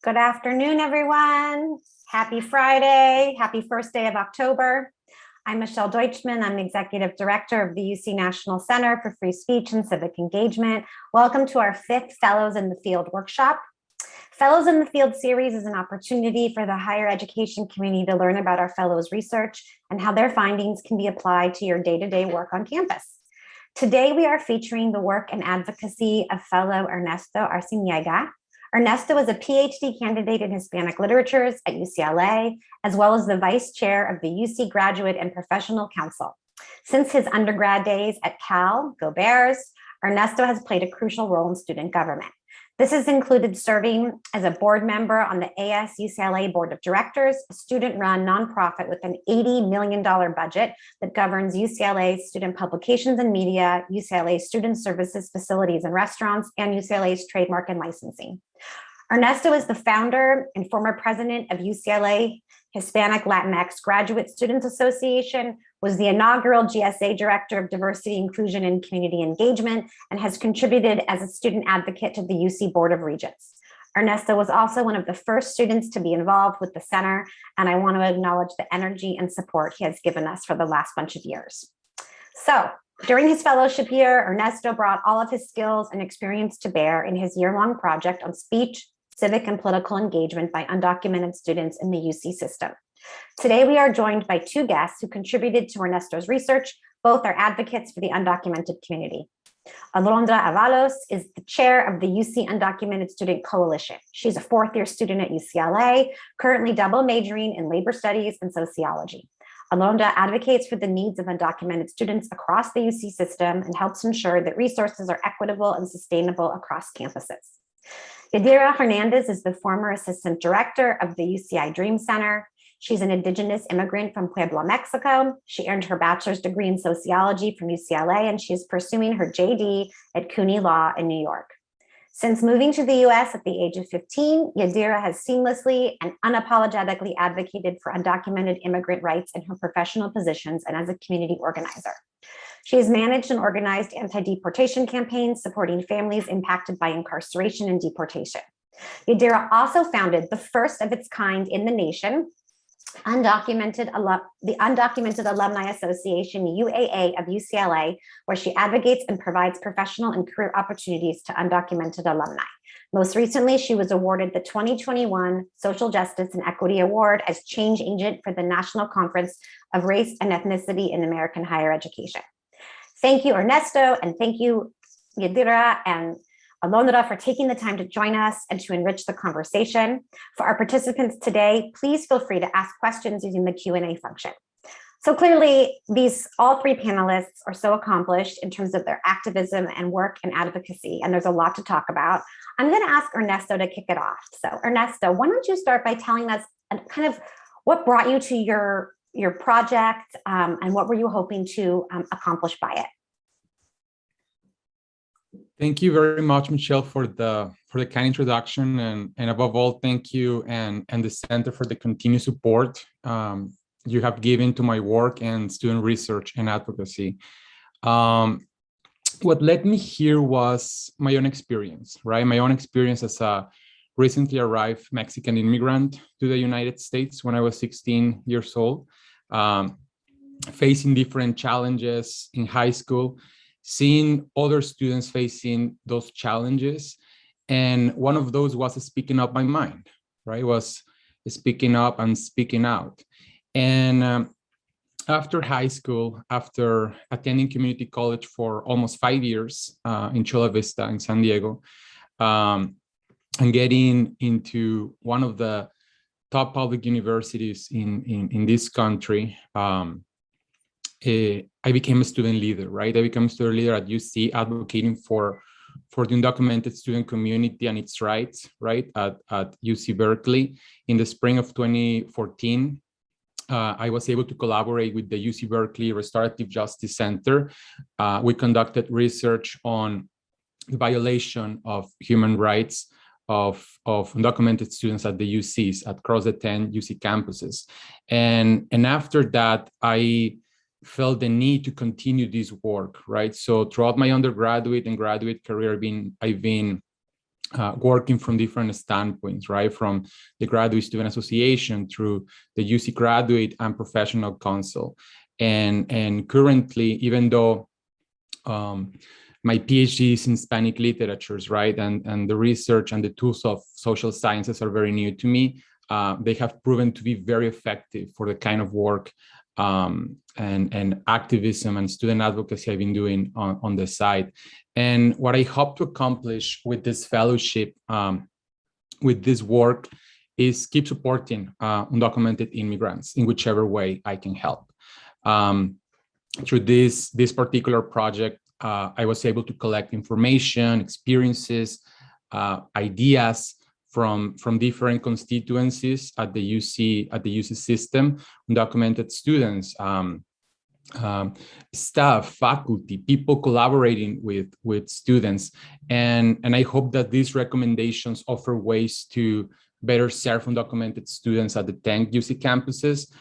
Good afternoon, everyone. Happy Friday. Happy first day of October. I'm Michelle Deutschman. I'm the Executive Director of the UC National Center for Free Speech and Civic Engagement. Welcome to our 5th Fellows in the Field workshop. Fellows in the Field series is an opportunity for the higher education community to learn about our fellows' research and how their findings can be applied to your day-to-day work on campus. Today, we are featuring the work and advocacy of fellow Ernesto Arciniega. Ernesto is a Ph.D. candidate in Hispanic Literatures at UCLA, as well as the Vice Chair of the UC Graduate and Professional Council. Since his undergrad days at Cal, go Bears, Ernesto has played a crucial role in student government. This has included serving as a board member on the UCLA Board of Directors, a student-run nonprofit with an $80 million budget that governs UCLA's student publications and media, UCLA's student services, facilities and restaurants, and UCLA's trademark and licensing. Ernesto is the founder and former president of UCLA Hispanic Latinx Graduate Students Association, was the inaugural GSA Director of Diversity, Inclusion, and Community Engagement, and has contributed as a student advocate to the UC Board of Regents. Ernesto was also one of the first students to be involved with the center, and I want to acknowledge the energy and support he has given us for the last bunch of years. So, during his fellowship year, Ernesto brought all of his skills and experience to bear in his year-long project on speech, civic and political engagement by undocumented students in the UC system. Today, we are joined by 2 guests who contributed to Ernesto's research. Both are advocates for the undocumented community. Alondra Avalos is the chair of the UC Undocumented Student Coalition. She's a 4th-year student at UCLA, currently double majoring in labor studies and sociology. Alondra advocates for the needs of undocumented students across the UC system and helps ensure that resources are equitable and sustainable across campuses. Yadira Hernandez is the former assistant director of the UCI Dream Center. She's an indigenous immigrant from Puebla, Mexico. She earned her bachelor's degree in sociology from UCLA, and she is pursuing her JD at CUNY Law in New York. Since moving to the US at the age of 15, Yadira has seamlessly and unapologetically advocated for undocumented immigrant rights in her professional positions and as a community organizer. She has managed and organized anti-deportation campaigns supporting families impacted by incarceration and deportation. Yadira also founded the first of its kind in the nation, the Undocumented Alumni Association, UAA of UCLA, where she advocates and provides professional and career opportunities to undocumented alumni. Most recently, she was awarded the 2021 Social Justice and Equity Award as Change Agent for the National Conference of Race and Ethnicity in American Higher Education. Thank you, Ernesto, and thank you, Yadira and Alondra, for taking the time to join us and to enrich the conversation. For our participants today, please feel free to ask questions using the Q&A function. So clearly, all 3 panelists are so accomplished in terms of their activism and work and advocacy, and there's a lot to talk about. I'm going to ask Ernesto to kick it off. So Ernesto, why don't you start by telling us kind of what brought you to your project and what were you hoping to accomplish by it? Thank you very much, Michelle, for the kind introduction, and above all, thank you and the Center for the continued support you have given to my work and student research and advocacy. What led me here was my own experience, right? My own experience as a recently arrived Mexican immigrant to the United States when I was 16 years old, facing different challenges in high school, seeing other students facing those challenges. And one of those was speaking up my mind, right? It was speaking up and speaking out. And after high school, after attending community college for almost 5 years in Chula Vista in San Diego, and getting into one of the top public universities in this country, I became a student leader, right? I became a student leader at UC, advocating for the undocumented student community and its rights, right, at UC Berkeley. In the spring of 2014, I was able to collaborate with the UC Berkeley Restorative Justice Center. We conducted research on the violation of human rights of undocumented students at the UCs, across the 10 UC campuses. And after that, I felt the need to continue this work, right? So throughout my undergraduate and graduate career, I've been working from different standpoints, right? From the Graduate Student Association through the UC Graduate and Professional Council. And currently, even though my PhD is in Hispanic Literatures, right? And the research and the tools of social sciences are very new to me. They have proven to be very effective for the kind of work and activism and student advocacy I've been doing on the side. And what I hope to accomplish with this fellowship, with this work, is keep supporting undocumented immigrants in whichever way I can help. Through this particular project, I was able to collect information, experiences, ideas from different constituencies at the UC system, undocumented students, staff, faculty, people collaborating with students, and I hope that these recommendations offer ways to better serve undocumented students at the 10 UC campuses,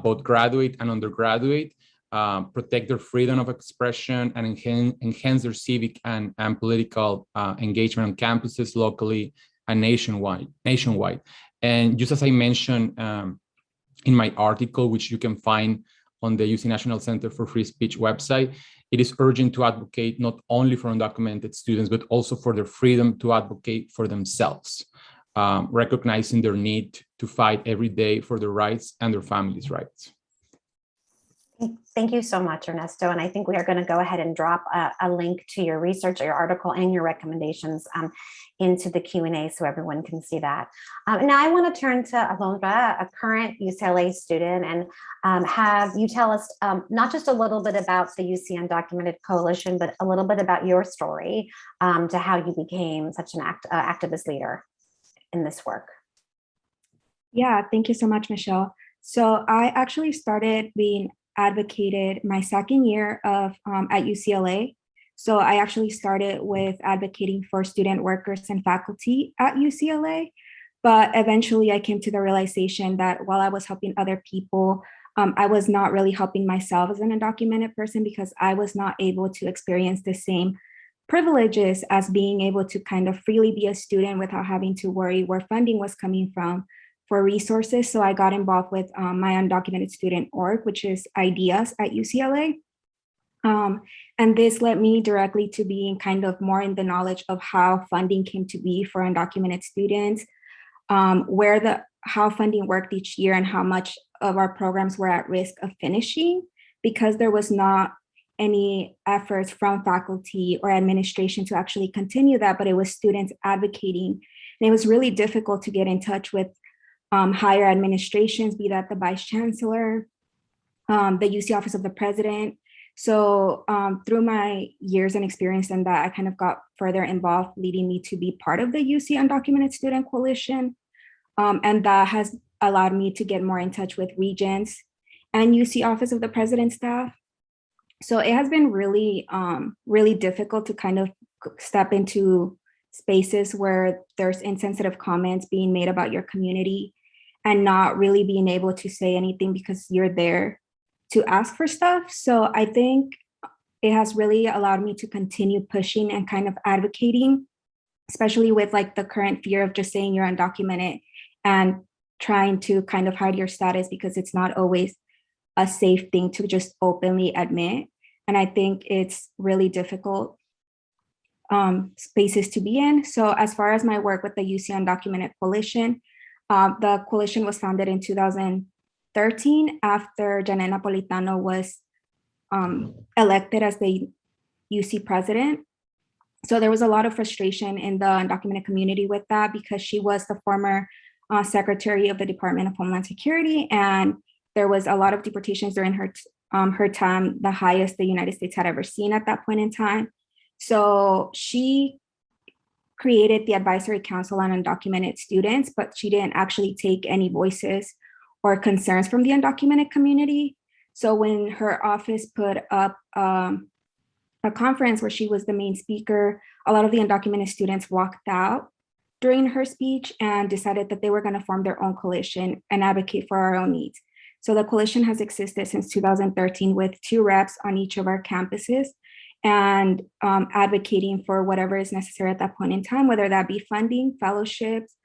both graduate and undergraduate, protect their freedom of expression, and enhance their civic and political engagement on campuses locally and nationwide. And just as I mentioned in my article, which you can find on the UC National Center for Free Speech website, it is urgent to advocate not only for undocumented students, but also for their freedom to advocate for themselves, recognizing their need to fight every day for their rights and their families' rights. Thank you so much, Ernesto. And I think we are going to go ahead and drop a link to your research, your article, and your recommendations into the Q&A so everyone can see that. Now I want to turn to Alondra, a current UCLA student, and have you tell us not just a little bit about the UC Undocumented Coalition, but a little bit about your story to how you became such an activist leader in this work. Yeah, thank you so much, Michelle. So I actually started being advocated my second year of at UCLA. So I actually started with advocating for student workers and faculty at UCLA, but eventually I came to the realization that while I was helping other people, I was not really helping myself as an undocumented person because I was not able to experience the same privileges as being able to kind of freely be a student without having to worry where funding was coming from for resources. So I got involved with my undocumented student org, which is IDEAS at UCLA. And this led me directly to being kind of more in the knowledge of how funding came to be for undocumented students, how funding worked each year and how much of our programs were at risk of finishing because there was not any efforts from faculty or administration to actually continue that, but it was students advocating. And it was really difficult to get in touch with higher administrations, be that the Vice Chancellor, the UC Office of the President. So through my years and experience in that, I kind of got further involved, leading me to be part of the UC Undocumented Student Coalition. And that has allowed me to get more in touch with regents and UC Office of the President staff. So it has been really, really difficult to kind of step into spaces where there's insensitive comments being made about your community and not really being able to say anything because you're there to ask for stuff. So I think it has really allowed me to continue pushing and kind of advocating, especially with like the current fear of just saying you're undocumented and trying to kind of hide your status because it's not always a safe thing to just openly admit. And I think it's really difficult spaces to be in. So as far as my work with the UC Undocumented Coalition, the coalition was founded in 2013 after Janet Napolitano was elected as the UC president. So there was a lot of frustration in the undocumented community with that because she was the former secretary of the Department of Homeland Security, and there was a lot of deportations during her time, the highest the United States had ever seen at that point in time. So she created the Advisory Council on Undocumented Students, but she didn't actually take any voices or concerns from the undocumented community. So when her office put up a conference where she was the main speaker, a lot of the undocumented students walked out during her speech and decided that they were going to form their own coalition and advocate for our own needs. So the coalition has existed since 2013 with 2 reps on each of our campuses. and advocating for whatever is necessary at that point in time, whether that be funding, fellowships,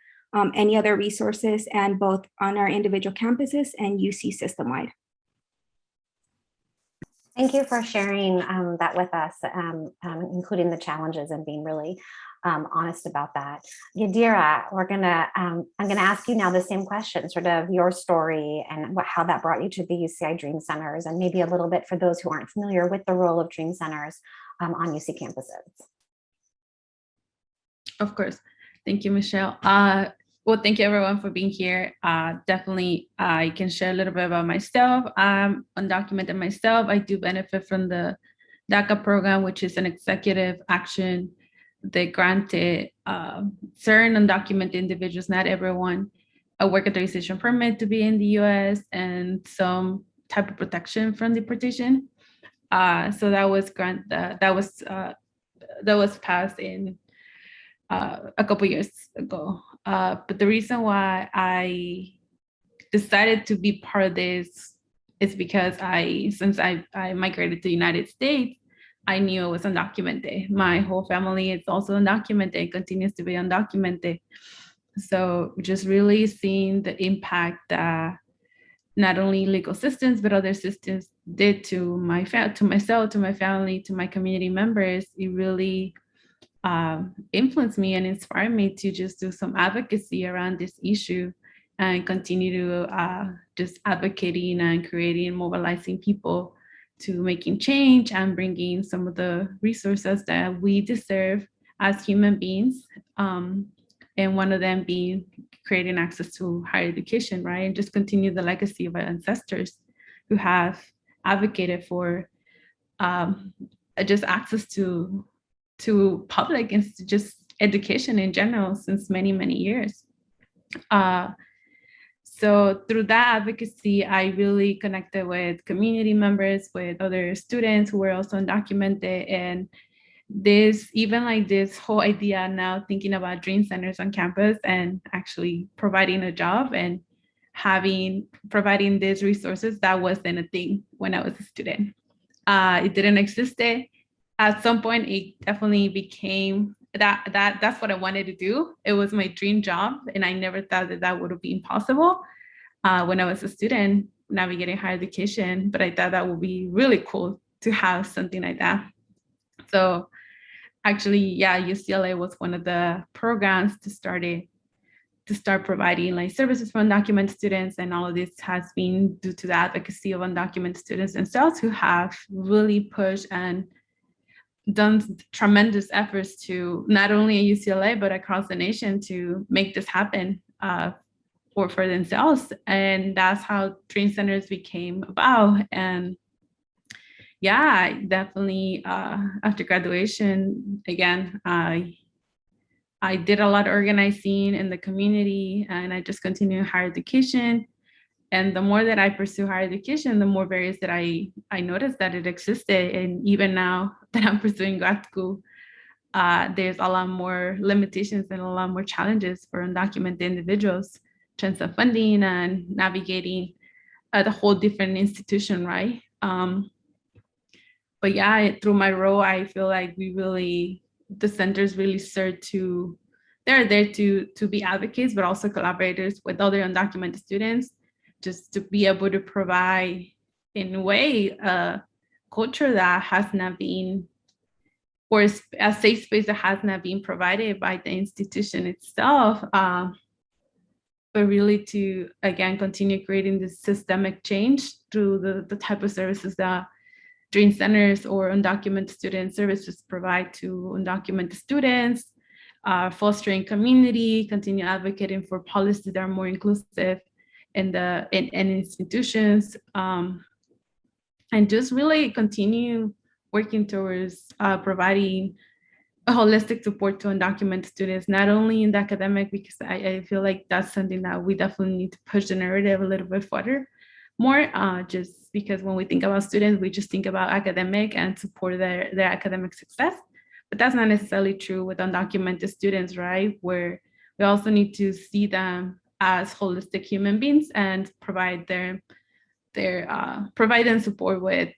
any other resources, and both on our individual campuses and UC system-wide. Thank you for sharing that with us, including the challenges and being really honest about that. Yadira, I'm gonna ask you now the same question, sort of your story and how that brought you to the UCI Dream Centers, and maybe a little bit for those who aren't familiar with the role of Dream Centers on UC campuses. Of course. Thank you, Michelle. Well, thank you everyone for being here. Definitely, I can share a little bit about myself. I'm undocumented myself. I do benefit from the DACA program, which is an executive action that granted certain undocumented individuals, not everyone, a work authorization permit to be in the US and some type of protection from deportation. So that was that was passed in a couple years ago. But the reason why I decided to be part of this is because since I migrated to the United States, I knew it was undocumented. My whole family is also undocumented, continues to be undocumented. So just really seeing the impact that not only legal systems, but other systems did to myself, to my family, to my community members, it really influenced me and inspired me to just do some advocacy around this issue and continue to just advocating and creating and mobilizing people to making change and bringing some of the resources that we deserve as human beings. And one of them being creating access to higher education, right? And just continue the legacy of our ancestors who have advocated for just access to public and just education in general since many, many years. So through that advocacy, I really connected with community members, with other students who were also undocumented. And this whole idea now thinking about dream centers on campus and actually providing a job and providing these resources, that wasn't a thing when I was a student. It didn't exist there. At some point, it definitely became that's what I wanted to do. It was my dream job, and I never thought that would be impossible when I was a student navigating higher education. But I thought that would be really cool to have something like that. So actually, yeah, UCLA was one of the programs to start providing like services for undocumented students, and all of this has been due to the advocacy of undocumented students themselves who have really pushed and done tremendous efforts to not only at UCLA, but across the nation to make this happen or for themselves. And that's how Dream Centers became about. And yeah, definitely after graduation, again, I did a lot of organizing in the community, and I just continued higher education. And the more that I pursue higher education, the more barriers that I noticed that it existed. And even now that I'm pursuing grad school, there's a lot more limitations and a lot more challenges for undocumented individuals in terms of funding and navigating the whole different institution, right? But yeah, through my role, I feel like the centers really serve they're there to be advocates, but also collaborators with other undocumented students, just to be able to provide, in a way, a culture that has not been, or a safe space that has not been provided by the institution itself, but really to, again, continue creating this systemic change through the type of services that Dream Centers or undocumented student services provide to undocumented students, fostering community, continue advocating for policies that are more inclusive in institutions, and just really continue working towards providing a holistic support to undocumented students, not only in the academic, because I feel like that's something that we definitely need to push the narrative a little bit further more, just because when we think about students, we just think about academic and support their academic success. But that's not necessarily true with undocumented students, right? Where we also need to see them as holistic human beings and provide them support with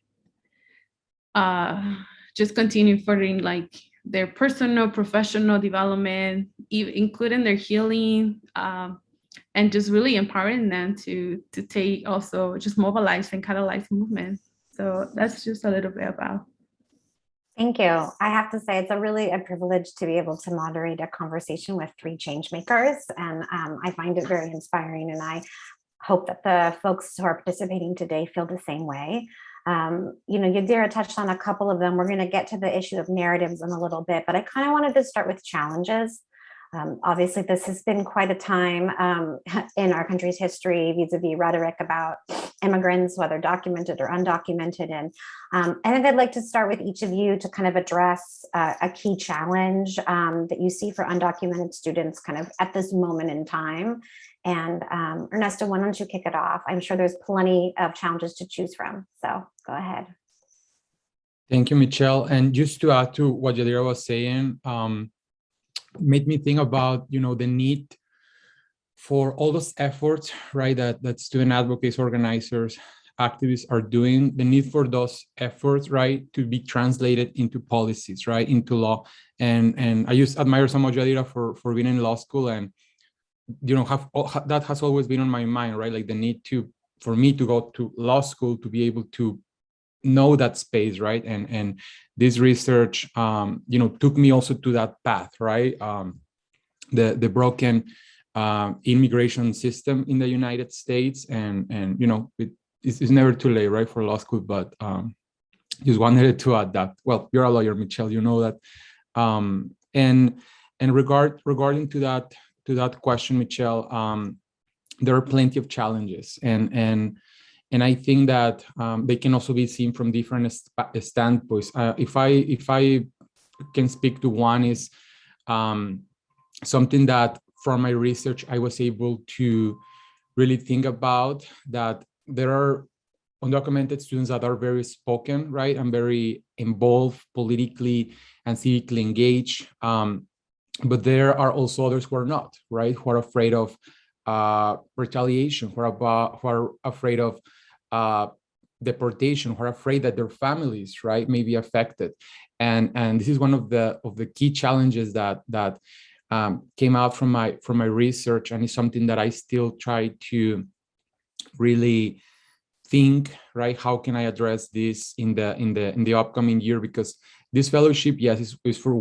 just continue furthering like their personal, professional development, including their healing, and just really empowering them to take also just mobilize and catalyze movement. So that's just a little bit about. Thank you. I have to say, it's really a privilege to be able to moderate a conversation with three change makers. And I find it very inspiring. And I hope that the folks who are participating today feel the same way. Yadira touched on a couple of them. We're going to get to the issue of narratives in a little bit, but I kind of wanted to start with challenges. Obviously, this has been quite a time in our country's history vis-a-vis rhetoric about immigrants, whether documented or undocumented. And I think I'd like to start with each of you to kind of address a key challenge that you see for undocumented students kind of at this moment in time. And Ernesto, why don't you kick it off? I'm sure there's plenty of challenges to choose from. So go ahead. Thank you, Michelle. And just to add to what Yadira was saying, made me think about, the need for all those efforts, right, that student advocates, organizers, activists are doing, the need for those efforts, right, to be translated into policies, right, into law. And I just admire so much Yadira for being in law school, and that has always been on my mind, right, like the need for me to go to law school to be able to know that space, right? And this research, took me also to that path, right? The broken immigration system in the United States, and it's never too late, right, for law school. But just wanted to add that. Well, you're a lawyer, Michelle, you know that. And regarding to that question, Michelle, there are plenty of challenges, and I think that they can also be seen from different standpoints. If I can speak to one, is something that from my research I was able to really think about, that there are undocumented students that are very spoken, right, and very involved politically and civically engaged. But there are also others who are not, right, who are afraid of retaliation, who are afraid of deportation, who are afraid that their families, right, may be affected. And this is one of the key challenges that came out from my research, and is something that I still try to really think, right, how can I address this in the upcoming year? Because this fellowship, yes, is for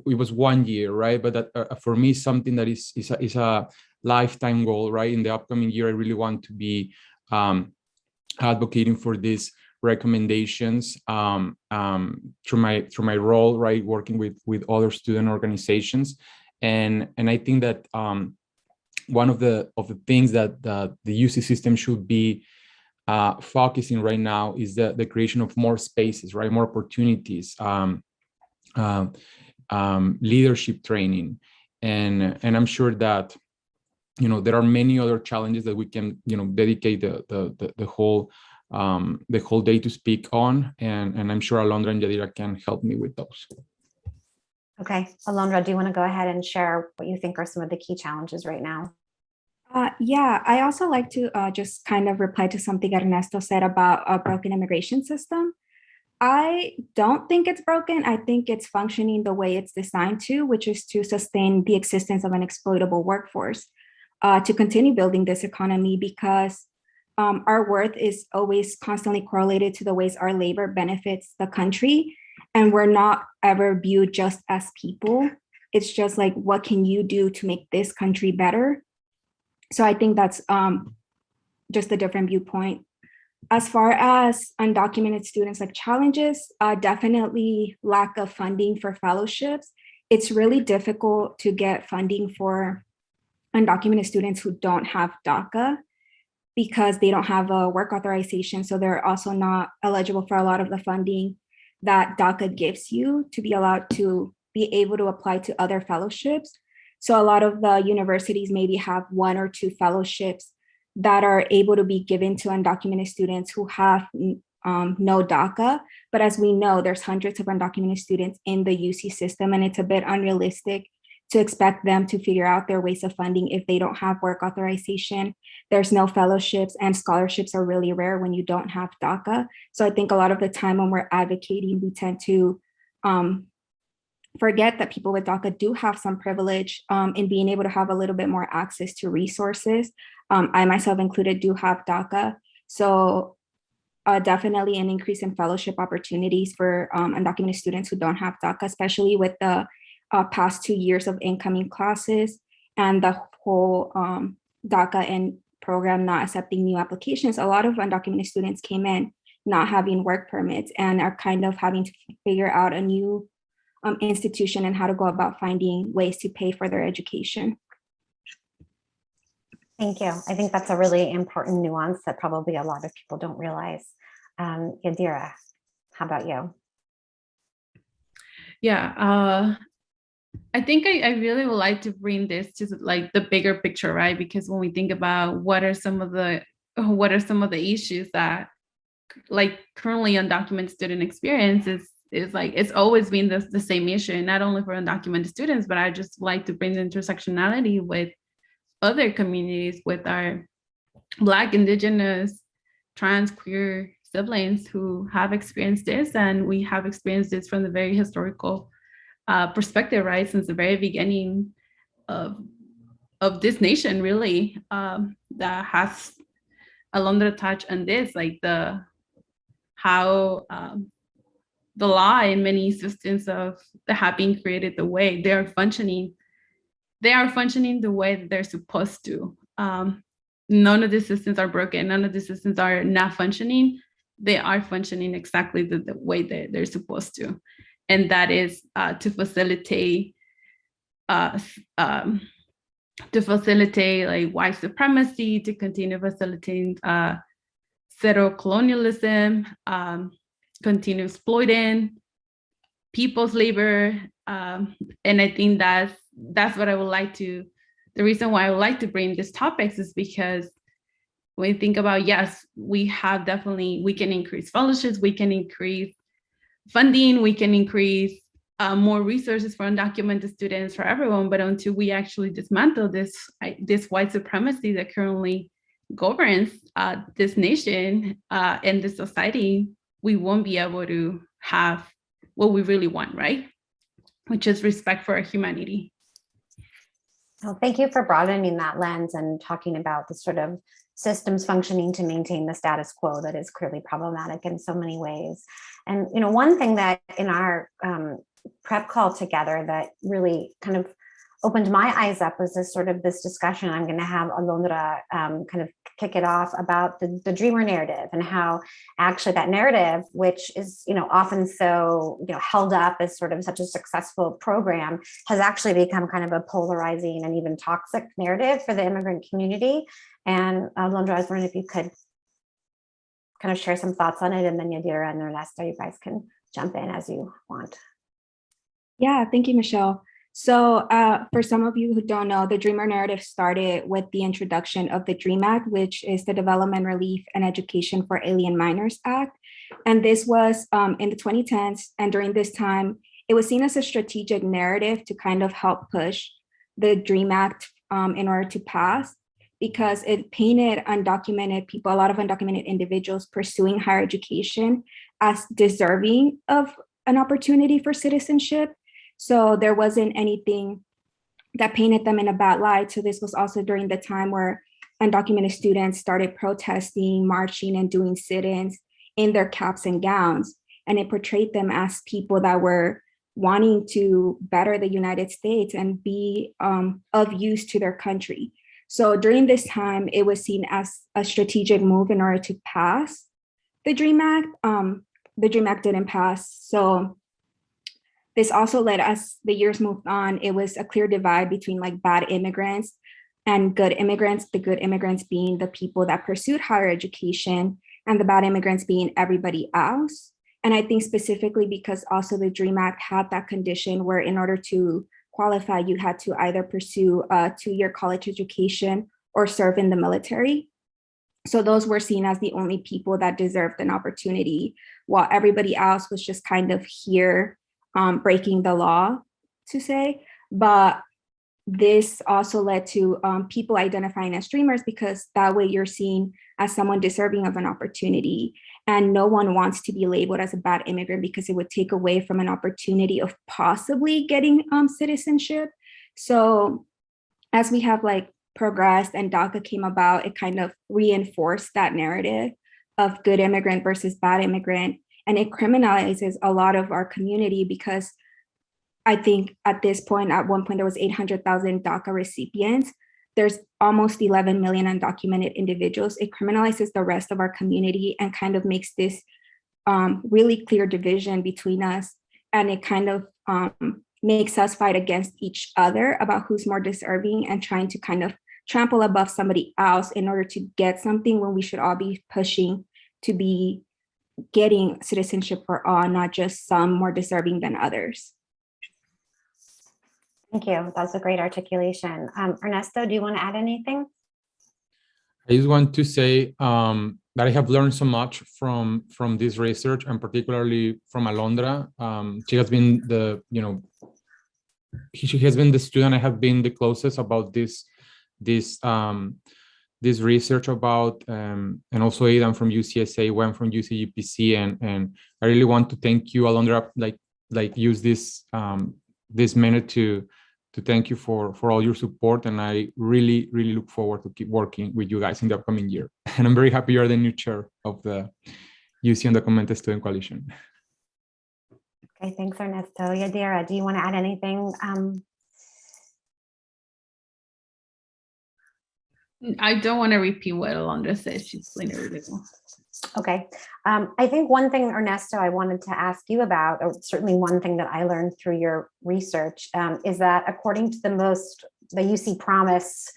it was 1 year, right, but that for me something that is a lifetime goal, right? In the upcoming year, I really want to be advocating for these recommendations through my role, right, working with other student organizations. And I think that one of the things that the UC system should be focusing right now is the creation of more spaces, right, more opportunities, leadership training, and I'm sure that there are many other challenges that we can dedicate the whole day to speak on, and I'm sure Alondra and Yadira can help me with those. Okay, Alondra, do you want to go ahead and share what you think are some of the key challenges right now? Yeah, I also like to just kind of reply to something Ernesto said about a broken immigration system. I don't think it's broken. I think it's functioning the way it's designed to, which is to sustain the existence of an exploitable workforce, to continue building this economy, because our worth is always constantly correlated to the ways our labor benefits the country. And we're not ever viewed just as people. It's just like, what can you do to make this country better? So I think that's just a different viewpoint. As far as undocumented students, like challenges, definitely lack of funding for fellowships. It's really difficult to get funding for undocumented students who don't have DACA, because they don't have a work authorization. So they're also not eligible for a lot of the funding that DACA gives you to be allowed to be able to apply to other fellowships. So a lot of the universities maybe have 1 or 2 fellowships that are able to be given to undocumented students who have no DACA. But as we know, there's hundreds of undocumented students in the UC system, and it's a bit unrealistic to expect them to figure out their ways of funding if they don't have work authorization. There's no fellowships, and scholarships are really rare when you don't have DACA. So I think a lot of the time when we're advocating, we tend to forget that people with DACA do have some privilege in being able to have a little bit more access to resources. I myself included do have DACA. So definitely an increase in fellowship opportunities for undocumented students who don't have DACA, especially with the past 2 years of incoming classes and the whole DACA and program not accepting new applications. A lot of undocumented students came in not having work permits and are kind of having to figure out a new institution and how to go about finding ways to pay for their education. Thank you. I think that's a really important nuance that probably a lot of people don't realize. Yadira, how about you? Yeah, I think I really would like to bring this to like the bigger picture, right? Because when we think about what are some of the issues that like currently undocumented student experiences is like, it's always been the same issue, not only for undocumented students, but I just like to bring the intersectionality with other communities, with our Black, Indigenous, trans, queer siblings who have experienced this. And we have experienced this from the very historical perspective, right? Since the very beginning of this nation, that has a longer touch on this, like how the law and many systems of that have been created, the way they are functioning the way that they're supposed to. None of the systems are broken. None of the systems are not functioning. They are functioning exactly the way that they're supposed to. And that is to facilitate like white supremacy, to continue facilitating settler colonialism, continue exploiting people's labor. And I think that's what I would like to, the reason why I would like to bring these topics is because when you think about, yes, we can increase fellowships, we can increase funding, we can increase more resources for undocumented students, for everyone, but until we actually dismantle this white supremacy that currently governs this nation and this society, we won't be able to have what we really want, right? Which is respect for our humanity. Well, thank you for broadening that lens and talking about the sort of systems functioning to maintain the status quo that is clearly problematic in so many ways. And one thing that in our prep call together that really kind of opened my eyes up was this discussion. I'm going to have Alondra kind of kick it off about the dreamer narrative and how actually that narrative, which is often so held up as sort of such a successful program, has actually become kind of a polarizing and even toxic narrative for the immigrant community. And Alondra, I was wondering if you could kind of share some thoughts on it, and then Yadira and Ernesto, you guys can jump in as you want. Yeah, thank you, Michelle. So for some of you who don't know, the Dreamer narrative started with the introduction of the DREAM Act, which is the Development, Relief, and Education for Alien Minors Act. And this was in the 2010s. And during this time, it was seen as a strategic narrative to kind of help push the DREAM Act in order to pass, because it painted undocumented people, a lot of undocumented individuals pursuing higher education as deserving of an opportunity for citizenship. So there wasn't anything that painted them in a bad light. So this was also during the time where undocumented students started protesting, marching, and doing sit-ins in their caps and gowns. And it portrayed them as people that were wanting to better the United States and be of use to their country. So during this time, it was seen as a strategic move in order to pass the DREAM Act. The DREAM Act didn't pass. So this also led, as the years moved on, it was a clear divide between like bad immigrants and good immigrants, the good immigrants being the people that pursued higher education and the bad immigrants being everybody else. And I think specifically because also the DREAM Act had that condition where in order to qualify, you had to either pursue a 2-year college education or serve in the military. So those were seen as the only people that deserved an opportunity, while everybody else was just kind of here breaking the law, to say. But this also led to people identifying as dreamers, because that way you're seen as someone deserving of an opportunity. And no one wants to be labeled as a bad immigrant because it would take away from an opportunity of possibly getting citizenship. So as we have like progressed and DACA came about, it kind of reinforced that narrative of good immigrant versus bad immigrant. And it criminalizes a lot of our community, because I think at this point, at one point, there was 800,000 DACA recipients. There's almost 11 million undocumented individuals. It criminalizes the rest of our community and kind of makes this really clear division between us. And it kind of makes us fight against each other about who's more deserving and trying to kind of trample above somebody else in order to get something, when we should all be pushing to be getting citizenship for all, not just some more deserving than others. Thank you. That's a great articulation. Ernesto, do you want to add anything? I just want to say that I have learned so much from this research, and particularly from Alondra. She has been she has been the student I have been the closest about this research about, and also Aidan from UCSA, went from UCGPC, and I really want to thank you, Alondra. Like use this minute to thank you for all your support, and I really look forward to keep working with you guys in the upcoming year. And I'm very happy you're the new chair of the UC Undocumented Student Coalition. Okay, thanks, Ernesto. Yadira, do you want to add anything? I don't want to repeat what Alondra said. She explained it really well. Okay. I think one thing, Ernesto, I wanted to ask you about, or certainly one thing that I learned through your research, is that according to the UC Promise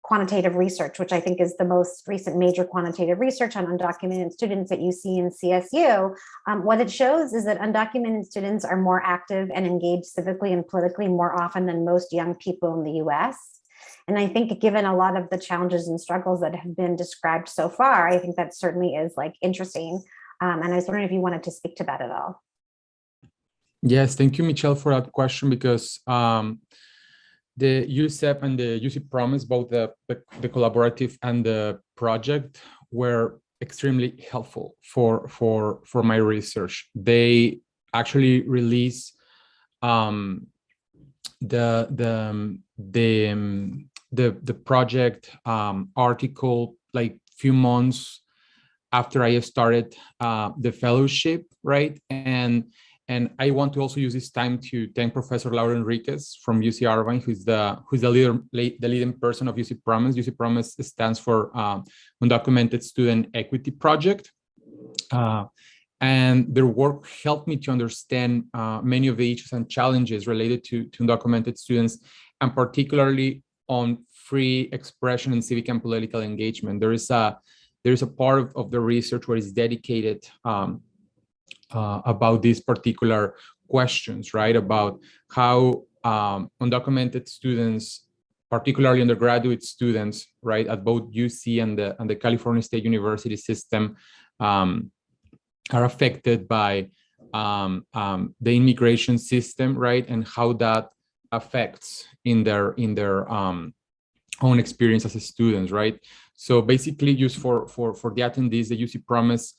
quantitative research, which I think is the most recent major quantitative research on undocumented students at UC and CSU, what it shows is that undocumented students are more active and engaged civically and politically more often than most young people in the US. And I think given a lot of the challenges and struggles that have been described so far, I think that certainly is like interesting. And I was wondering if you wanted to speak to that at all. Yes, thank you, Michelle, for that question, because the USEP and the UC Promise, both the collaborative and the project, were extremely helpful for my research. They actually release the project article like few months after I started the fellowship, right? And I want to also use this time to thank Professor Laura Enriquez from UC Irvine, who's the leading person of UC Promise. UC Promise stands for Undocumented Student Equity Project. And their work helped me to understand many of the issues and challenges related to undocumented students, and particularly on free expression and civic and political engagement. There is a part of the research where it's dedicated about these particular questions, right? About how undocumented students, particularly undergraduate students, right, at both UC and the California State University system, are affected by the immigration system, right, and how that affects in their own experience as a students, right? So basically, just for the attendees, the UC Promise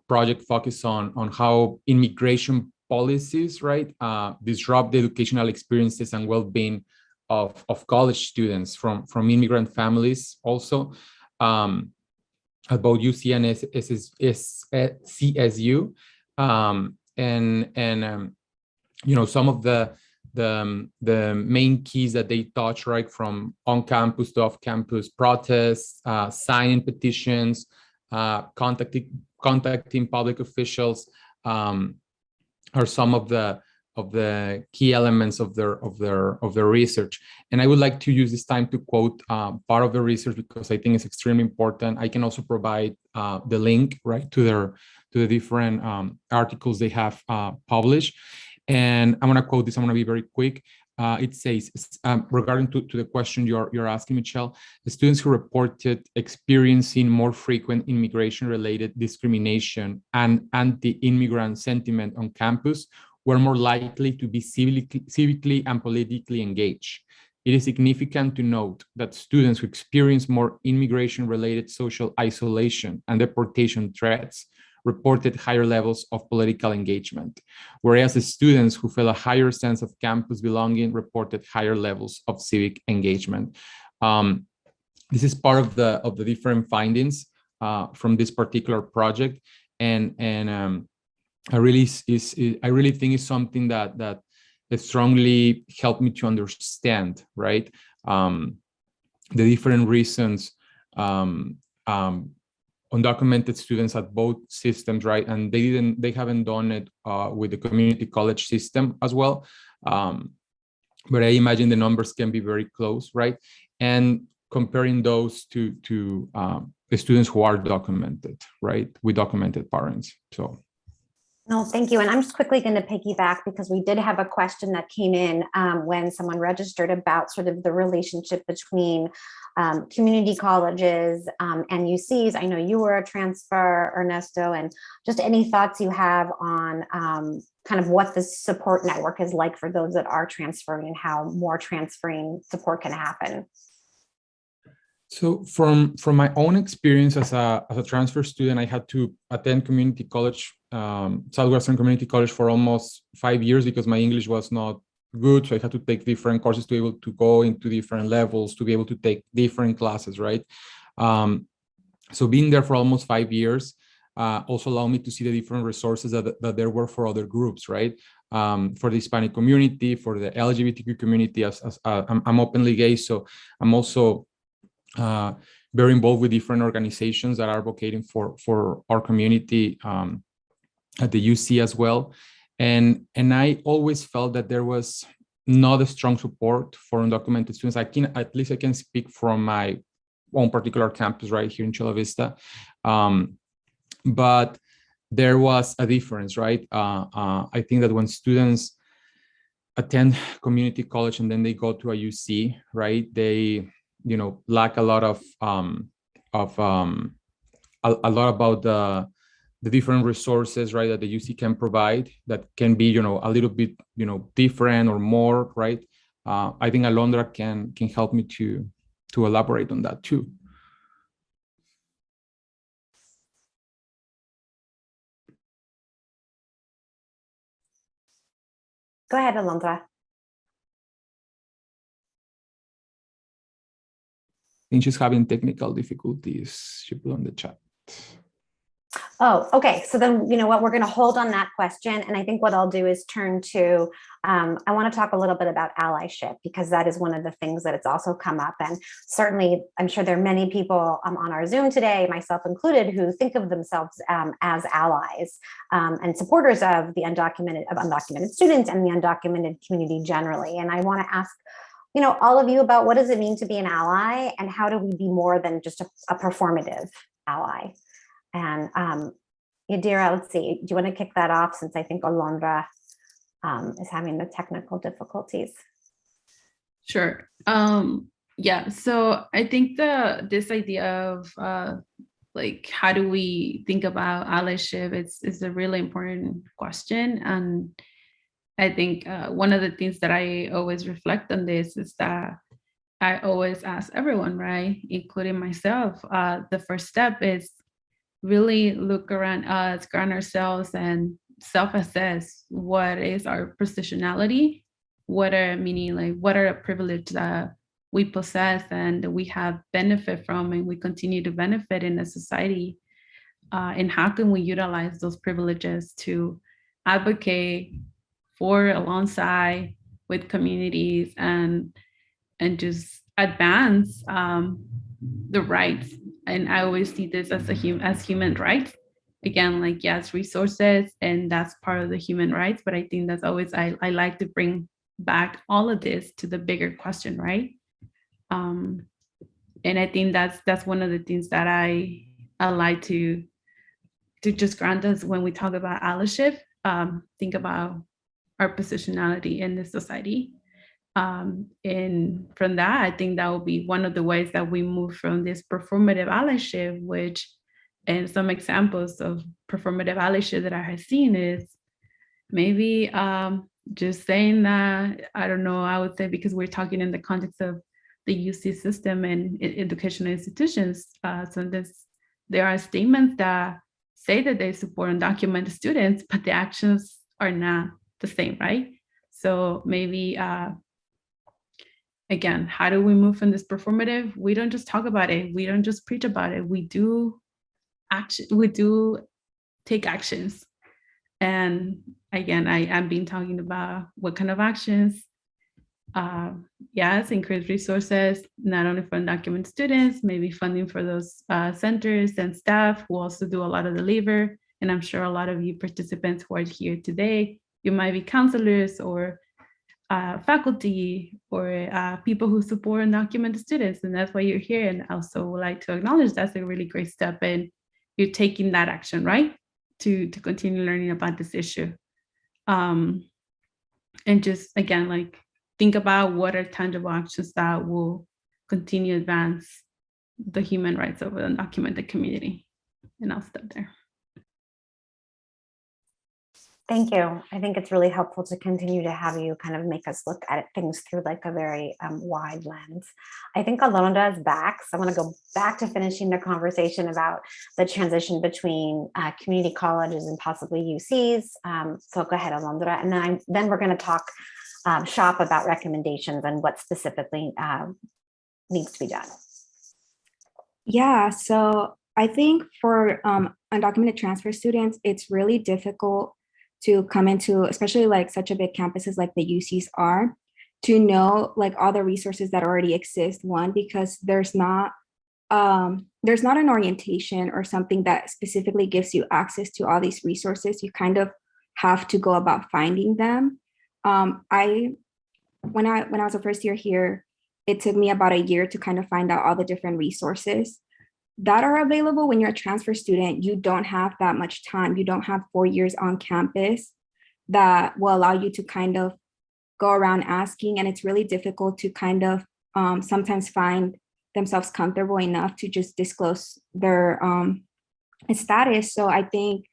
project focus on how immigration policies, right, disrupt the educational experiences and well-being of college students from immigrant families. Also, about UC and CSU, and you know, some of the main keys that they touch, right, from on-campus to off-campus protests, signing petitions, contacting public officials, are some of the key elements of their research. And I would like to use this time to quote part of the research because I think it's extremely important. I can also provide the link, right, to the different articles they have published. And I'm gonna quote this, I'm gonna be very quick. It says, regarding to the question you're asking, Michelle, the students who reported experiencing more frequent immigration-related discrimination and anti-immigrant sentiment on campus were more likely to be civically and politically engaged. It is significant to note that students who experience more immigration-related social isolation and deportation threats reported higher levels of political engagement, whereas the students who felt a higher sense of campus belonging reported higher levels of civic engagement. This is part of the different findings from this particular project, and I really think it's something that strongly helped me to understand, right, the different reasons undocumented students at both systems, right, and they haven't done it with the community college system as well, but I imagine the numbers can be very close, right, and comparing those to the students who are documented, right, with documented parents. So. No, thank you. And I'm just quickly going to piggyback because we did have a question that came in when someone registered about sort of the relationship between community colleges and UCs. I know you were a transfer, Ernesto, and just any thoughts you have on kind of what the support network is like for those that are transferring and how more transferring support can happen. So from my own experience as a transfer student, I had to attend community college, Southwestern Community College, for almost 5 years because my English was not good. So I had to take different courses to be able to go into different levels, to be able to take different classes, right? So being there for almost 5 years also allowed me to see the different resources that there were for other groups, right? For the Hispanic community, for the LGBTQ community, I'm openly gay, so I'm also very involved with different organizations that are advocating for our community at the UC as well. And I always felt that there was not a strong support for undocumented students. I can speak from my own particular campus right here in Chula Vista. But there was a difference, right? I think that when students attend community college and then they go to a UC, right, they lack a lot of a lot about the different resources, right, that the UC can provide that can be, a little bit, different or more, right? I think Alondra can help me to elaborate on that too. Go ahead, Alondra. I think she's having technical difficulties. She put on the chat. Oh, okay. So then, you know what, we're going to hold on that question. And I think what I'll do is turn to, I want to talk a little bit about allyship, because that is one of the things that it's also come up. And certainly, I'm sure there are many people on our Zoom today, myself included, who think of themselves as allies and supporters of the undocumented students and the undocumented community generally. And I want to ask, all of you about what does it mean to be an ally, and how do we be more than just a performative ally? And Yadira, let's see, do you want to kick that off, since I think Alondra is having the technical difficulties? Sure. Yeah, so I think this idea of like, how do we think about allyship is a really important question. And I think one of the things that I always reflect on this is that I always ask everyone, right, including myself, the first step is really look around us, ground ourselves, and self-assess what is our positionality, what are the privilege that we possess and that we have benefit from, and we continue to benefit in a society, and how can we utilize those privileges to advocate for, alongside with communities, and just advance the rights. And I always see this as human rights. Again, like, yes, resources, and that's part of the human rights, but I think that's always, I like to bring back all of this to the bigger question, right? And I think that's one of the things that I like to just grant us when we talk about allyship. Think about our positionality in this society. And from that, I think that will be one of the ways that we move from this performative allyship, which, and some examples of performative allyship that I have seen is maybe just saying that, I don't know, I would say, because we're talking in the context of the UC system and educational institutions, sometimes there are statements that say that they support undocumented students, but the actions are not the same, right? So maybe, again, how do we move from this performative? We don't just talk about it. We don't just preach about it. We do action. We do take actions. And again, I've been talking about what kind of actions. Yes, increase resources, not only for undocumented students, maybe funding for those centers and staff who also do a lot of the labor. And I'm sure a lot of you participants who are here today, you might be counselors or faculty or people who support undocumented students, and that's why you're here. And I also would like to acknowledge that's a really great step, and you're taking that action, right, to continue learning about this issue. And just again, like, think about what are tangible actions that will continue to advance the human rights of the undocumented community. And I'll stop there. Thank you. I think it's really helpful to continue to have you kind of make us look at things through like a very wide lens. I think Alondra is back, so I want to go back to finishing the conversation about the transition between community colleges and possibly UCs. So go ahead, Alondra, and then we're going to talk shop about recommendations and what specifically needs to be done. Yeah, so I think for undocumented transfer students, it's really difficult to come into, especially like such a big campuses like the UCs are, to know like all the resources that already exist. One, because there's not an orientation or something that specifically gives you access to all these resources. You kind of have to go about finding them. When I was a first year here, it took me about a year to kind of find out all the different resources that are available. When you're a transfer student, you don't have that much time. You don't have 4 years on campus that will allow you to kind of go around asking. And it's really difficult to kind of sometimes find themselves comfortable enough to just disclose their status. So I think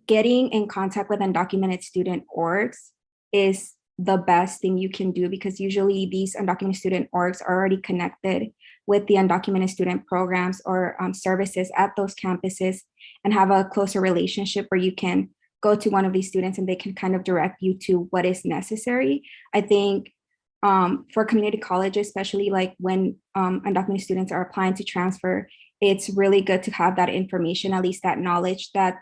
getting in contact with undocumented student orgs is the best thing you can do, because usually these undocumented student orgs are already connected with the undocumented student programs or services at those campuses and have a closer relationship where you can go to one of these students and they can kind of direct you to what is necessary. I think for community colleges, especially like when undocumented students are applying to transfer, it's really good to have that information, at least that knowledge that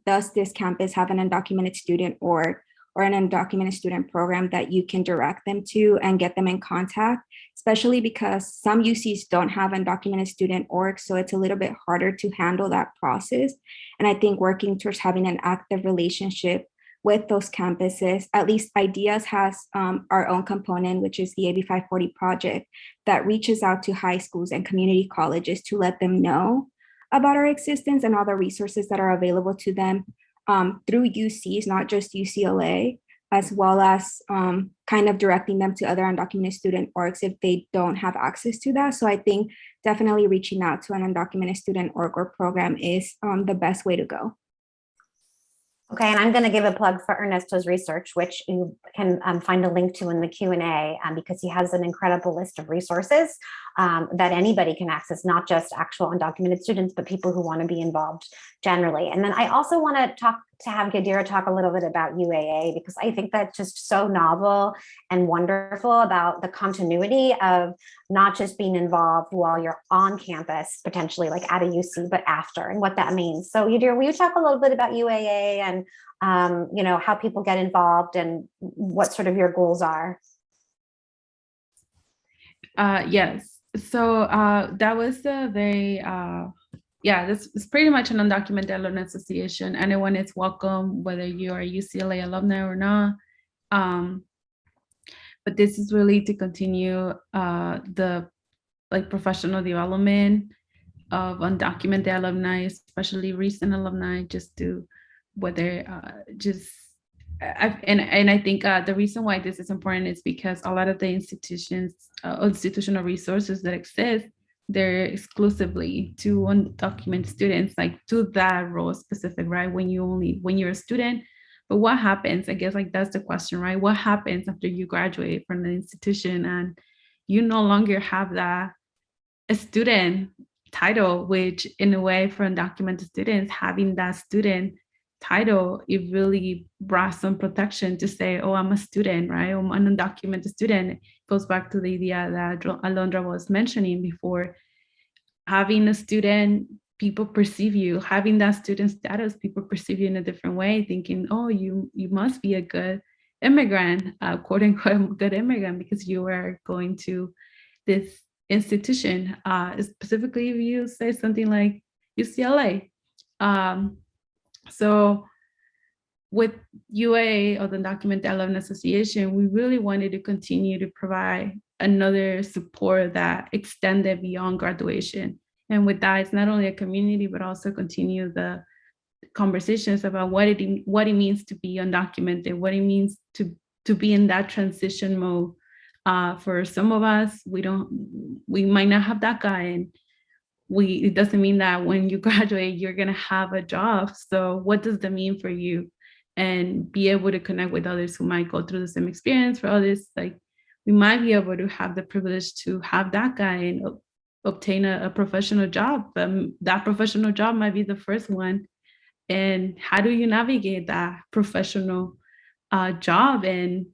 does this campus have an undocumented student or an undocumented student program that you can direct them to and get them in contact, especially because some UCs don't have undocumented student orgs, so it's a little bit harder to handle that process. And I think working towards having an active relationship with those campuses, at least Ideas has our own component, which is the AB 540 project that reaches out to high schools and community colleges to let them know about our existence and all the resources that are available to them through UCs, not just UCLA, as well as kind of directing them to other undocumented student orgs if they don't have access to that. So I think definitely reaching out to an undocumented student org or program is the best way to go. Okay, and I'm going to give a plug for Ernesto's research, which you can find a link to in the Q&A because he has an incredible list of resources that anybody can access, not just actual undocumented students, but people who want to be involved generally. And then I also want to have Gadira talk a little bit about UAA, because I think that's just so novel and wonderful about the continuity of not just being involved while you're on campus, potentially like at a UC, but after, and what that means. So Gadira, will you talk a little bit about UAA and how people get involved and what sort of your goals are? Yes. So that was a very, this is pretty much an undocumented alumni association. Anyone is welcome, whether you are a UCLA alumni or not. But this is really to continue the professional development of undocumented alumni, especially recent alumni, just to whether and I think the reason why this is important is because a lot of the institutional resources that exist, they're exclusively to undocumented students, like to that role specific, right? When you're a student, But what happens? I guess like that's the question, right? What happens after you graduate from the institution and you no longer have that a student title, which in a way for undocumented students, having that student title, it really brought some protection to say, oh, I'm a student, right? I'm an undocumented student. It goes back to the idea that Alondra was mentioning before. Having a student, people perceive you, having that student status, people perceive you in a different way, thinking, oh, you must be a good immigrant, quote unquote, good immigrant, because you are going to this institution, specifically if you say something like UCLA. So with UA, or the Undocumented Alumni Association, we really wanted to continue to provide another support that extended beyond graduation. And with that, it's not only a community, but also continue the conversations about what it means to be undocumented, what it means to be in that transition mode. For some of us, we might not have DACA, and it doesn't mean that when you graduate, you're gonna have a job. So what does that mean for you? And be able to connect with others who might go through the same experience. For others, like we might be able to have the privilege to have DACA and obtain a professional job. That professional job might be the first one. And how do you navigate that professional job and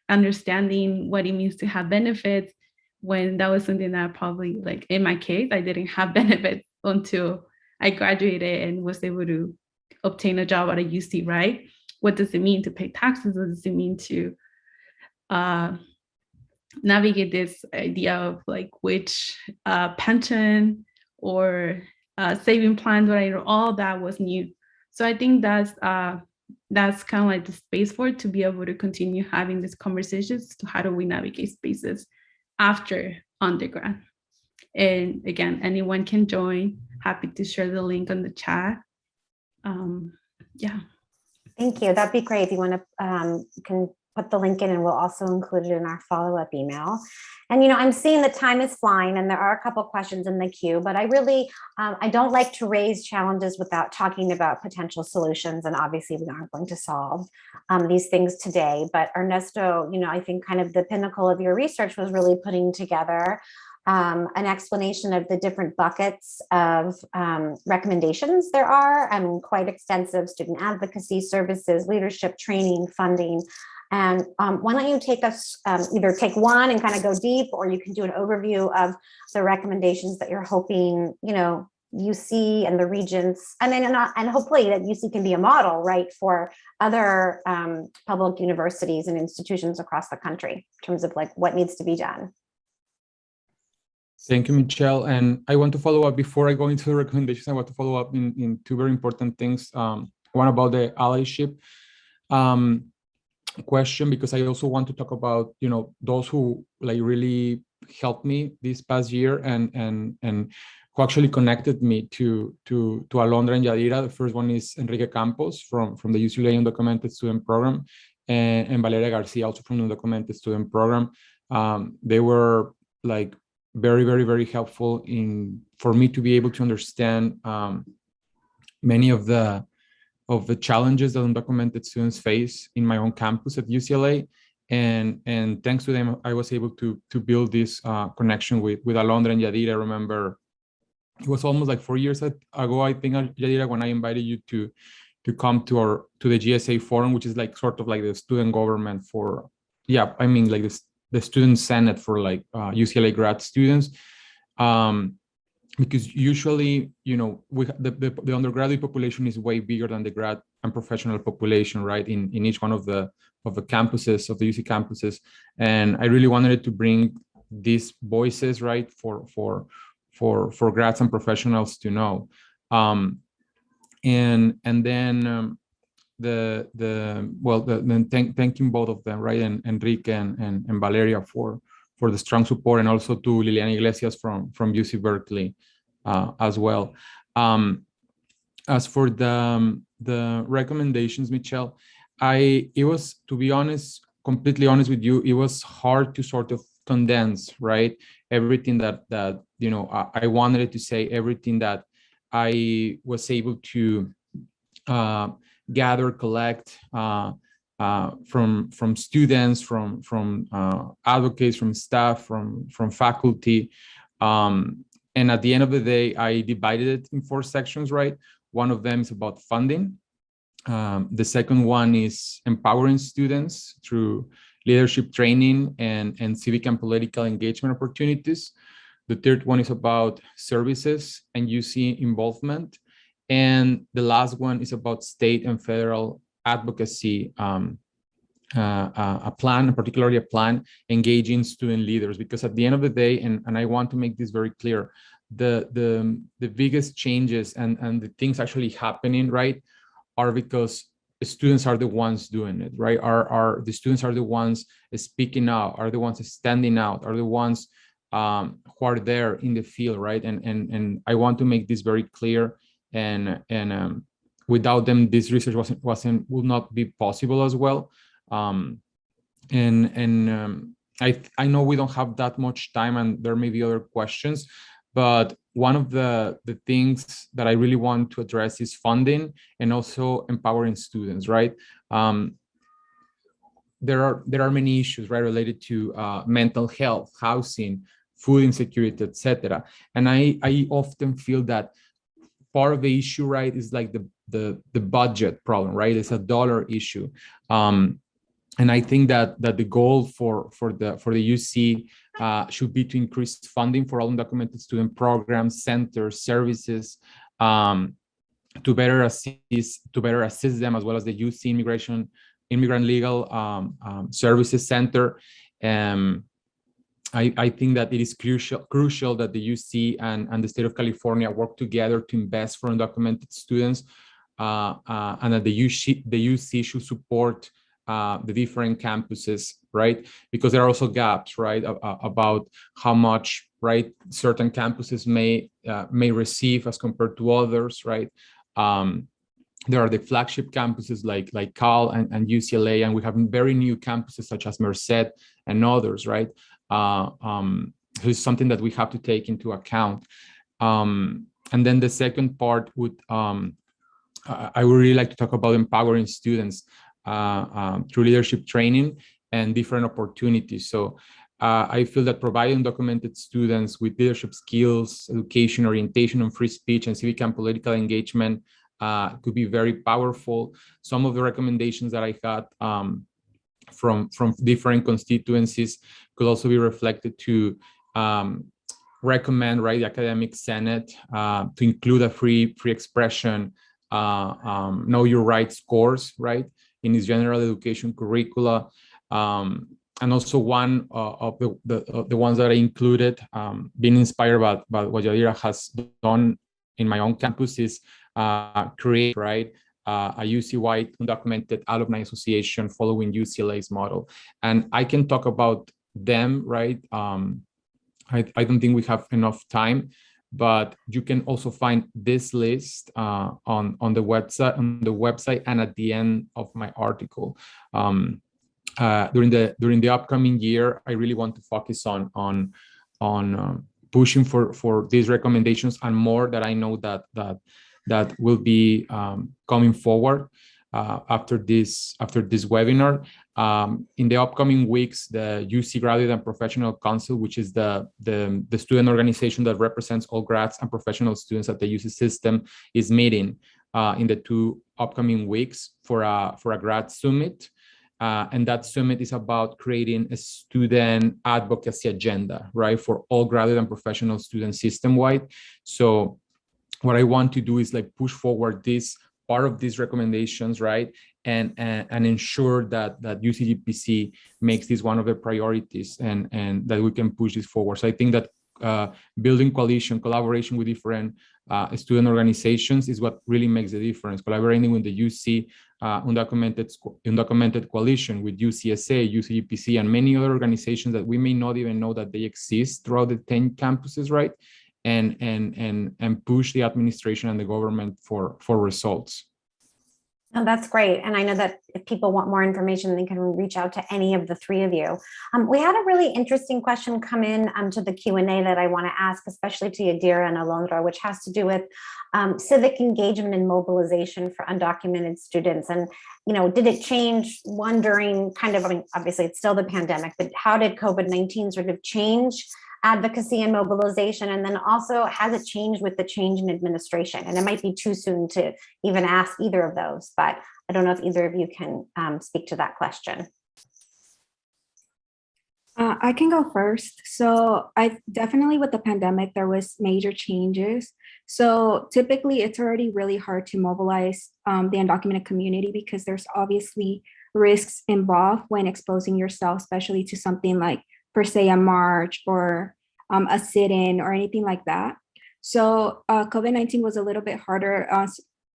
understanding what it means to have benefits, when that was something that probably, like in my case, I didn't have benefits until I graduated and was able to obtain a job at a UC, right? What does it mean to pay taxes? What does it mean to navigate this idea of like which pension or saving plans, right? All that was new. So I think that's kind of like the space for it to be able to continue having these conversations to how do we navigate spaces after undergrad. And again, anyone can join. Happy to share the link on the chat. Yeah. Thank you. That'd be great. If you want to, you can put the link in, and we'll also include it in our follow-up email. And, I'm seeing the time is flying, and there are a couple questions in the queue, but I really, I don't like to raise challenges without talking about potential solutions. And obviously we aren't going to solve these things today, but Ernesto, I think kind of the pinnacle of your research was really putting together an explanation of the different buckets of recommendations there are, quite extensive: student advocacy services, leadership, training, funding. And why don't you take us, either take one and kind of go deep, or you can do an overview of the recommendations that you're hoping, UC and the regents, and then and hopefully that UC can be a model, right, for other public universities and institutions across the country in terms of like what needs to be done. Thank you, Michelle. And I want to follow up before I go into the recommendations. I want to follow up in two very important things. One about the allyship question, because I also want to talk about, those who like really helped me this past year and who actually connected me to Alondra and Yadira. The first one is Enrique Campos from the UCLA Undocumented Student Program, and Valeria Garcia, also from the Undocumented Student Program. They were like very, very, very helpful for me to be able to understand many of the challenges that undocumented students face in my own campus at UCLA. And thanks to them, I was able to build this connection with Alondra and Yadira. I remember it was almost like 4 years ago, I think, Yadira, when I invited you to come to the GSA forum, which is like sort of like the student government for, like the student senate for like UCLA grad students. Because usually, the undergraduate population is way bigger than the grad and professional population, right? In each one of the campuses, of the UC campuses. And I really wanted to bring these voices, right, for grads and professionals to know. And then thanking both of them, right, and Enrique and Valeria for the strong support, and also to Liliana Iglesias from UC Berkeley as well. As for the recommendations, Michelle, it was, to be honest, completely honest with you, it was hard to sort of condense, right, everything that I wanted to say, everything that I was able to gather, collect from students, from advocates, from staff, from faculty. And at the end of the day, I divided it in 4 sections, right? One of them is about funding. The second one is empowering students through leadership training and civic and political engagement opportunities. The third one is about services and UC involvement. And the last one is about state and federal advocacy, a plan, particularly a plan engaging student leaders, because at the end of the day, and I want to make this very clear, the biggest changes and the things actually happening, right, are because students are the ones doing it, right? The students are the ones speaking out, are the ones standing out, are the ones who are there in the field, right? And I want to make this very clear. And without them, this research would not be possible as well. I know we don't have that much time, and there may be other questions, but one of the things that I really want to address is funding and also empowering students, right? There are many issues, right, related to mental health, housing, food insecurity, etc. And I often feel that part of the issue, right, is like the budget problem, right? It's a dollar issue. And I think that the goal for the UC should be to increase funding for all undocumented student programs, centers, services, to better assist them, as well as the UC Immigrant Legal Services Center. I think that it is crucial that the UC and the state of California work together to invest for undocumented students, and that the UC should support the different campuses, right? Because there are also gaps, right, about how much, right, certain campuses may receive as compared to others, right? There are the flagship campuses like Cal and UCLA, and we have very new campuses such as Merced and others, right? It's something that we have to take into account. And then the second part would, I would really like to talk about empowering students through leadership training and different opportunities. So I feel that providing undocumented students with leadership skills, education, orientation on free speech, and civic and political engagement could be very powerful. Some of the recommendations that I had from different constituencies could also be reflected to recommend, right, the academic senate to include a free expression, know your rights course, right, in its general education curricula. And also one of the ones that I included, being inspired by what Yadira has done in my own campus, is create, right, a UC-wide undocumented alumni association following UCLA's model. And I can talk about them, right? I don't think we have enough time, but you can also find this list on the website and at the end of my article. During the upcoming year, I really want to focus on pushing for these recommendations and more that I know that will be coming forward after this webinar. In the upcoming weeks, the UC Graduate and Professional Council, which is the student organization that represents all grads and professional students at the UC system, is meeting in the 2 upcoming weeks for a grad summit. And that summit is about creating a student advocacy agenda, right, for all graduate and professional students system-wide. So what I want to do is like push forward this part of these recommendations, right, and ensure that UCGPC makes this one of the priorities, and that we can push this forward. So I think that building collaboration with different student organizations is what really makes the difference. Collaborating with the UC Undocumented Coalition, with UCSA, UCGPC, and many other organizations that we may not even know that they exist throughout the 10 campuses, right? And push the administration and the government for results. Oh, that's great. And I know that if people want more information, they can reach out to any of the three of you. We had a really interesting question come in to the Q&A that I want to ask, especially to Yadira and Alondra, which has to do with civic engagement and mobilization for undocumented students. And, did it change during obviously it's still the pandemic, but how did COVID-19 sort of change advocacy and mobilization? And then also, has it changed with the change in administration? And it might be too soon to even ask either of those, but I don't know if either of you can speak to that question. I can go first. So I definitely, with the pandemic, there was major changes. So typically it's already really hard to mobilize the undocumented community because there's obviously risks involved when exposing yourself, especially to something like per se a march or a sit-in or anything like that. So COVID-19 was a little bit harder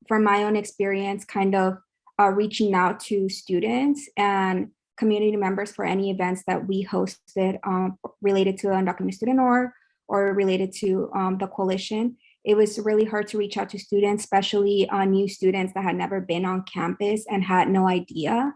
from my own experience, kind of reaching out to students and community members for any events that we hosted related to undocumented student or related to the coalition. It was really hard to reach out to students, especially new students that had never been on campus and had no idea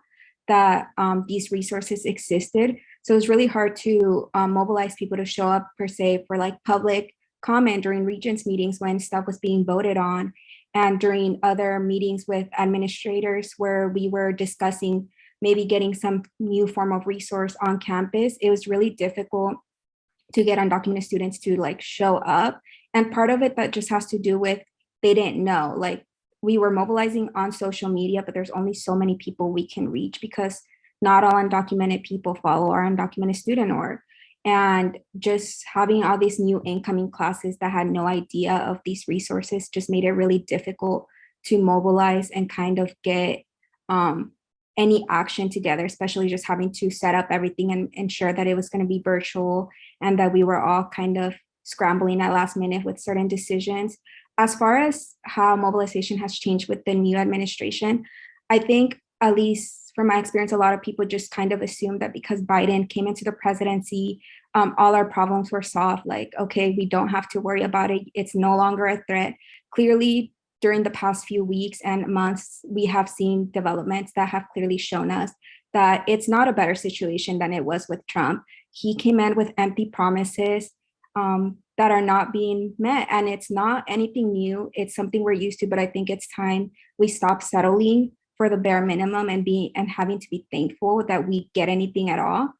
that these resources existed. So it was really hard to mobilize people to show up per se for like public comment during regents meetings when stuff was being voted on, and during other meetings with administrators where we were discussing maybe getting some new form of resource on campus. It was really difficult to get undocumented students to like show up. And part of it that just has to do with they didn't know, like we were mobilizing on social media, but there's only so many people we can reach because not all undocumented people follow our undocumented student org. And just having all these new incoming classes that had no idea of these resources just made it really difficult to mobilize and kind of get any action together, especially just having to set up everything and ensure that it was going to be virtual and that we were all kind of scrambling at last minute with certain decisions. As far as how mobilization has changed with the new administration, I think, at least from my experience, a lot of people just kind of assumed that because Biden came into the presidency, all our problems were solved. Like, okay, we don't have to worry about it. It's no longer a threat. Clearly, during the past few weeks and months, we have seen developments that have clearly shown us that it's not a better situation than it was with Trump. He came in with empty promises that are not being met. And it's not anything new. It's something we're used to, but I think it's time we stop settling for the bare minimum and having to be thankful that we get anything at all.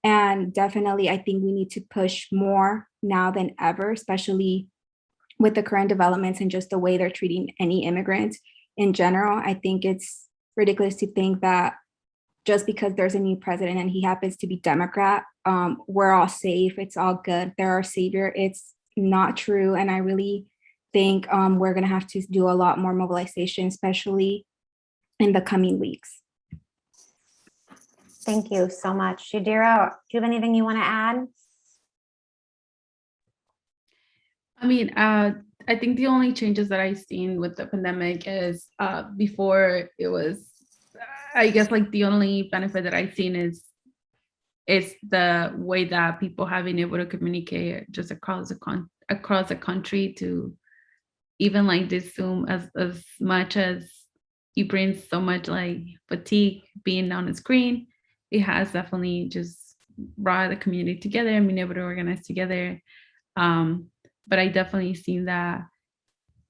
And definitely, I think we need to push more now than ever, especially with the current developments and just the way they're treating any immigrants in general. I think it's ridiculous to think that just because there's a new president and he happens to be Democrat, we're all safe, it's all good, they're our savior. It's not true. And I really think we're gonna have to do a lot more mobilization, especially in the coming weeks. Thank you so much. Yadira, do you have anything you want to add? I mean, I think the only changes that I've seen with the pandemic is before it was, I guess like the only benefit that I've seen is the way that people have been able to communicate just across the country, to even like this Zoom, as much as it brings so much like fatigue being on the screen, it has definitely just brought the community together and been able to organize together. But I definitely seen that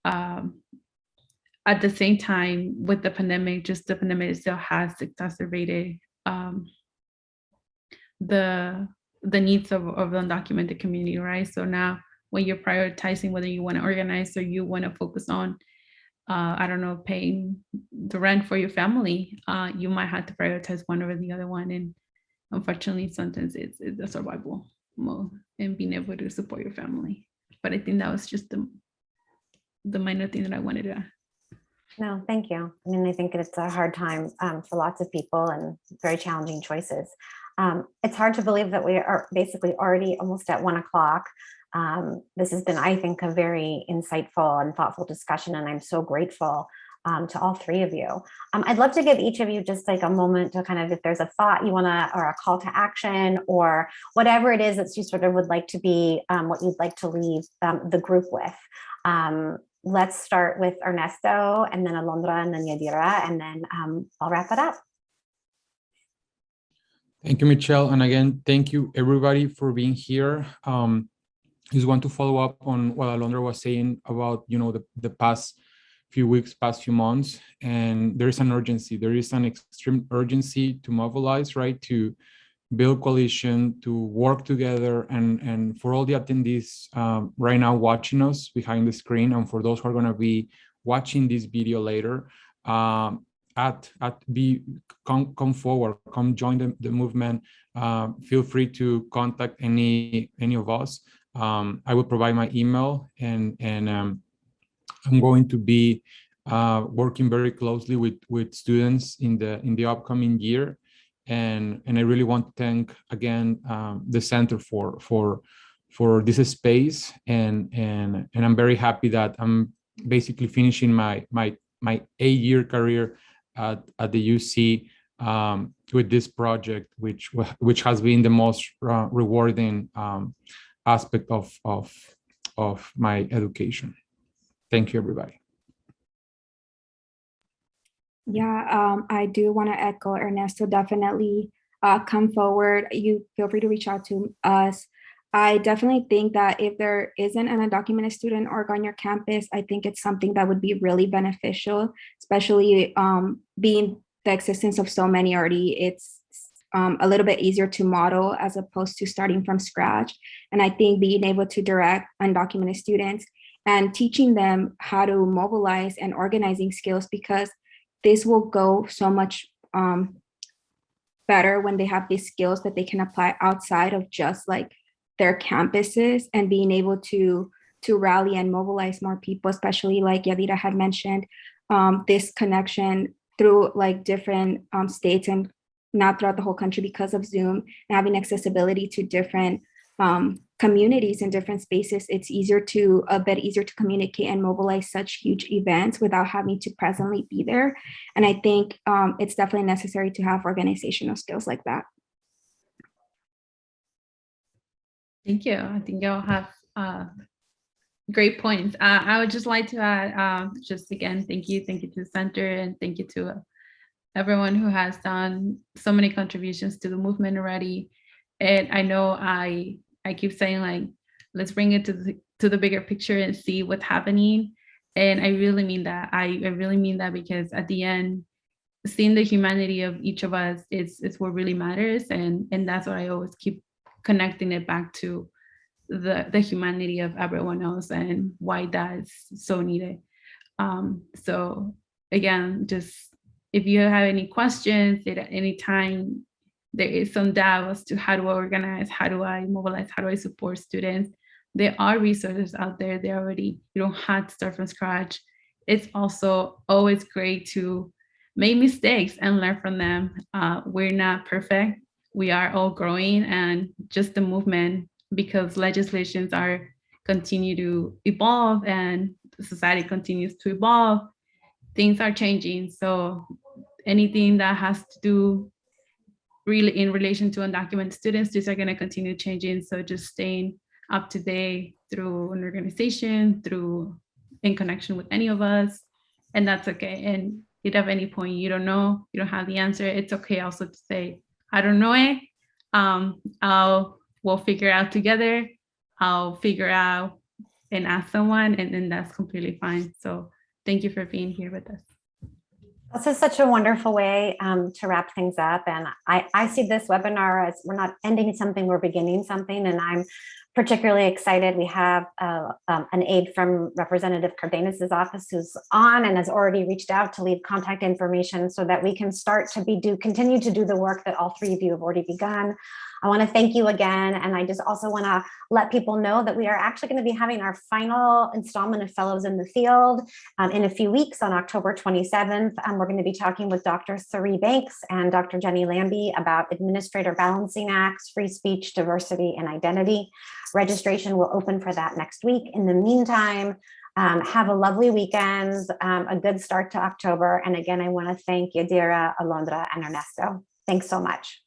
at the same time with the pandemic, just the pandemic still has exacerbated the needs of the undocumented community, right? So now when you're prioritizing whether you want to organize or you want to focus on, I don't know, paying the rent for your family, you might have to prioritize one over the other one. And unfortunately, sometimes it's a survival mode and being able to support your family. But I think that was just the minor thing that I wanted to. No, thank you. I mean, I think it's a hard time for lots of people and very challenging choices. It's hard to believe that we are basically already almost at 1 o'clock. This has been, I think, a very insightful and thoughtful discussion, and I'm so grateful to all three of you. I'd love to give each of you just like a moment to kind of, if there's a thought you want to, or a call to action, or whatever it is that you sort of would like to be, what you'd like to leave the group with. let's start with Ernesto, and then Alondra, and then Yadira, and then I'll wrap it up. Thank you, Michelle. And again, thank you everybody for being here. Just want to follow up on what Alondra was saying about, the past few weeks, past few months, and there is an urgency. There is an extreme urgency to mobilize, right? To build coalition, to work together, and for all the attendees right now watching us behind the screen, and for those who are going to be watching this video later, come forward, come join the movement. Feel free to contact any of us. I will provide my email, and I'm going to be working very closely with students in the upcoming year, and I really want to thank again the center for this space, and I'm very happy that I'm basically finishing my 8-year career at the UC with this project, which has been the most rewarding aspect of my education. Thank you, everybody. Yeah, I do want to echo Ernesto. Definitely come forward. You feel free to reach out to us. I definitely think that if there isn't an undocumented student org on your campus, I think it's something that would be really beneficial, especially being the existence of so many already. It's a little bit easier to model as opposed to starting from scratch. And I think being able to direct undocumented students and teaching them how to mobilize and organizing skills, because this will go so much better when they have these skills that they can apply outside of just like their campuses, and being able to rally and mobilize more people, especially like Yadira had mentioned, this connection through like different states and not throughout the whole country because of Zoom, and having accessibility to different communities in different spaces. It's a bit easier to communicate and mobilize such huge events without having to presently be there. And I think it's definitely necessary to have organizational skills like that. Thank you. I think y'all have great points. I would just like to add, just again, thank you to the center, and thank you to everyone who has done so many contributions to the movement already. And I know I keep saying, like, let's bring it to the bigger picture and see what's happening. And I really mean that. I really mean that, because at the end, seeing the humanity of each of us is what really matters. And that's what I always keep connecting it back to, the humanity of everyone else and why that's so needed. So again, just if you have any questions at any time, there is some doubt as to how do I organize, how do I mobilize, how do I support students, there are resources out there. They already, you don't have to start from scratch. It's also always great to make mistakes and learn from them. We're not perfect. We are all growing, and just the movement, because legislations continue to evolve and society continues to evolve, things are changing. So anything that has to do really in relation to undocumented students, these are going to continue changing. So just staying up to date through an organization, in connection with any of us, and that's okay. And if at any point you don't know, you don't have the answer, it's okay also to say, I don't know it. We'll figure it out together. I'll figure out and ask someone, and then that's completely fine. So thank you for being here with us. This is such a wonderful way to wrap things up. And I see this webinar as we're not ending something, we're beginning something. And I'm particularly excited. We have an aide from Representative Cardenas's office who's on and has already reached out to leave contact information so that we can start to continue to do the work that all three of you have already begun. I want to thank you again. And I just also want to let people know that we are actually going to be having our final installment of Fellows in the Field in a few weeks on October 27th. We're going to be talking with Dr. Sari Banks and Dr. Jenny Lambie about Administrator Balancing Acts, free speech, diversity, and identity. Registration will open for that next week. In the meantime, have a lovely weekend, a good start to October. And again, I want to thank Yadira, Alondra, and Ernesto. Thanks so much.